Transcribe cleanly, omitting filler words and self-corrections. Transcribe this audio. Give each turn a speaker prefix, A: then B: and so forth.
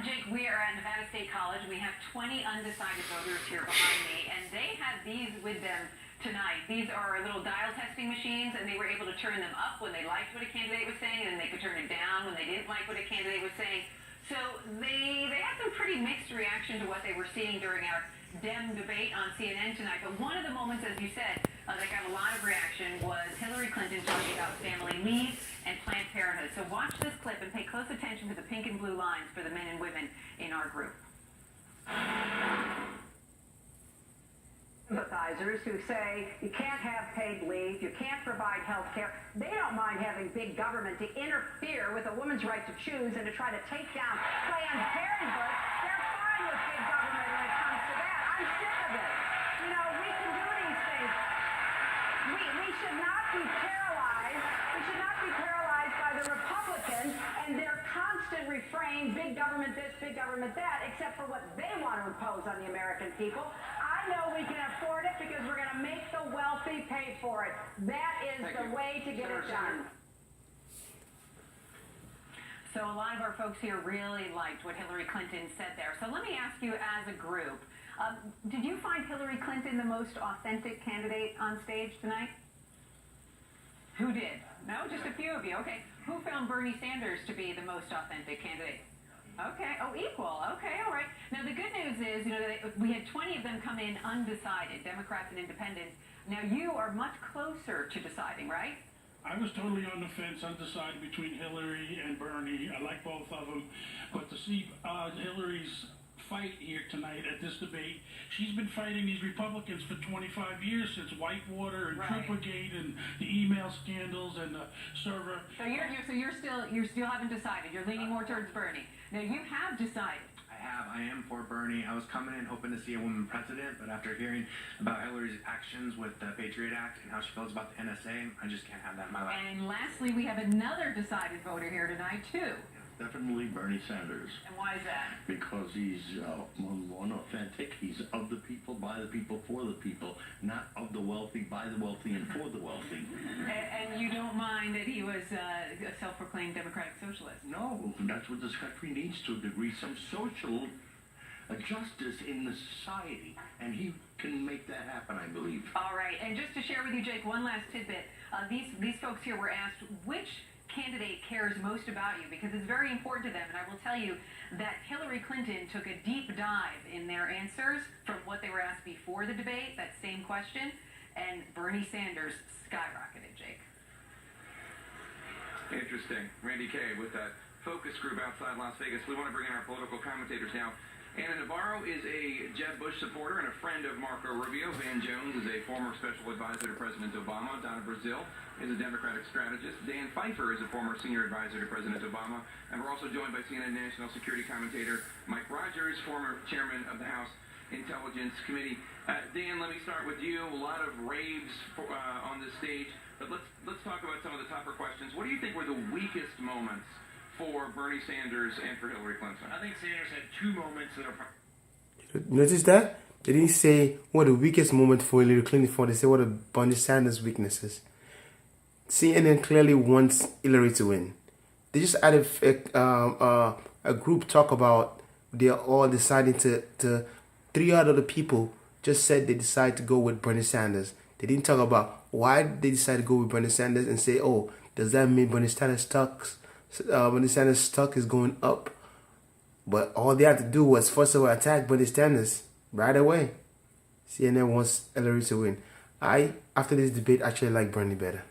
A: Jake, we are at Nevada State College. We have 20 undecided voters here behind me, and they had these with them tonight. These are little dial testing machines, and they were able to turn them up when they liked what a candidate was saying, and then they could turn it down when they didn't like what a candidate was saying. So they had some pretty mixed reaction to what they were seeing during our Dem debate on CNN tonight. But one of the moments, as you said, that got a lot of reaction was Hillary Clinton talking about family leave and Planned Parenthood. So watch this clip and pay close attention to the pink and blue lines for the men and women in our group.
B: Sympathizers who say you can't have paid leave, you can't provide health care. They don't mind having big government to interfere with a woman's right to choose and to try to take down Planned Parenthood. They're fine with big government when it comes to that. I'm sick of it. You know, we can do these things. We should not be paralyzed. We should not be paralyzed by the Republicans and their constant refrain, big government this, big government that, except for what they want to impose on the American people. I know we can afford it because we're going to make the wealthy pay for it. That is the way to get it done.
A: So a lot of our folks here really liked what Hillary Clinton said there. So let me ask you as a group, did you find Hillary Clinton the most authentic candidate on stage tonight? Who did? No, just a few of you. Okay. Who found Bernie Sanders to be the most authentic candidate? Okay. Oh, equal. Okay. All right. Now, the good news is, you know, that we had 20 of them come in undecided, Democrats and independents. Now, you are much closer to deciding, right?
C: I was totally on the fence, undecided between Hillary and Bernie. I like both of them. But to see Hillary's fight here tonight at this debate, she's been fighting these Republicans for 25 years, since Whitewater and Troopergate and the email scandals and the server.
A: So you're still haven't decided. You're leaning more towards Bernie. Now you have decided.
D: I am for Bernie. I was coming in hoping to see a woman president, but after hearing about Hillary's actions with the Patriot Act and how she feels about the NSA, I just can't have that in my life.
A: And lastly, we have another decided voter here tonight, too.
E: Definitely Bernie Sanders.
A: And why is that?
E: Because he's one authentic. He's of the people, by the people, for the people, not of the wealthy, by the wealthy, and for the wealthy.
A: And you don't mind that he was a self-proclaimed democratic socialist?
E: No, that's what this country needs to a degree, some social justice in the society, and he can make that happen, I believe.
A: All right, and just to share with you, Jake, one last tidbit. These folks here were asked which candidate cares most about you, because it's very important to them, and I will tell you that Hillary Clinton took a deep dive in their answers from what they were asked before the debate, that same question, and Bernie Sanders skyrocketed, Jake.
F: Interesting. Randy Kay with that focus group outside Las Vegas. We want to bring in our political commentators now. Anna Navarro is a Jeb Bush supporter and a friend of Marco Rubio. Van Jones is a former special advisor to President Obama. Donna Brazil is a Democratic strategist. Dan Pfeiffer is a former senior advisor to President Obama. And we're also joined by CNN national security commentator Mike Rogers, former chairman of the House Intelligence Committee. Dan, let me start with you. A lot of raves on this stage, but let's talk about some of the tougher questions. What do you think were the weakest moments for Bernie Sanders and for Hillary Clinton?
G: I think Sanders had two moments that are...
H: Notice that? They didn't say what the weakest moment for Hillary Clinton for. They said what are Bernie Sanders' weaknesses. CNN clearly wants Hillary to win. They just had a group talk about they're all deciding to 3 out of the people just said they decide to go with Bernie Sanders. They didn't talk about why they decided to go with Bernie Sanders and say, oh, does that mean Bernie Sanders stock is going up? But all they had to do was first of all attack Bernie Sanders right away. CNN wants Hillary to win. After this debate, actually like Bernie better.